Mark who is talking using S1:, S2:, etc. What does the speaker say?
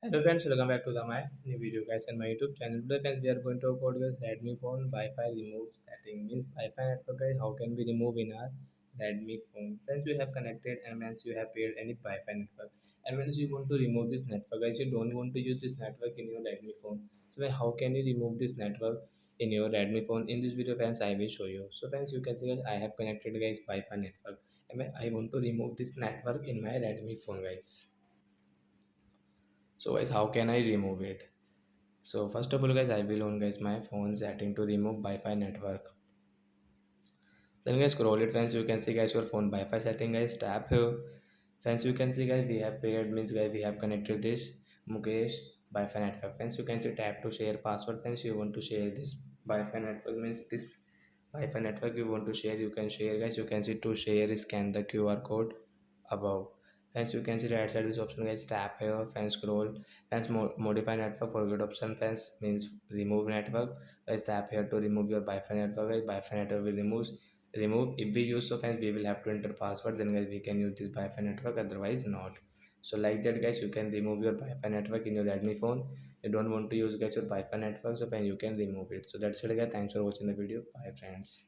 S1: Hello friends, welcome back to my new video guys and my YouTube channel. Today friends, we are going to talk about this Redmi phone Wi-Fi remove setting. Means Wi-Fi network guys, how can we remove in our Redmi phone? Friends, you have connected and once you have paired any Wi-Fi network, and once you want to remove this network guys, you don't want to use this network in your Redmi phone. So how can you remove this network in your Redmi phone? In this video friends, I will show you. So friends, you can see guys, I have connected guys Wi-Fi network, and I want to remove this network in my Redmi phone guys. So guys, how can I remove it? So first of all guys, I will on guys my phone setting to remove Wi-Fi network. Then guys scroll it friends, you can see guys your phone Wi-Fi setting guys, tap here. Friends you can see guys we have paired means guys we have connected this Mukesh Wi-Fi network. Friends you can see tap to share password. Friends you want to share this Wi-Fi network means this Wi-Fi network you want to share, you can share guys. You can see to share scan the QR code above. Friends you can see right side this option guys, tap here. Friends scroll. Friends modify network, forget option. Friends means remove network guys, tap here to remove your Wi-Fi network guys. Wi-Fi network will remove if we use. So friends we will have to enter password, then guys we can use this Wi-Fi network, otherwise not. So like that guys, you can remove your Wi-Fi network in your Redmi phone. You don't want to use guys your Wi-Fi network, so then you can remove it. So that's it guys, thanks for watching the video. Bye friends.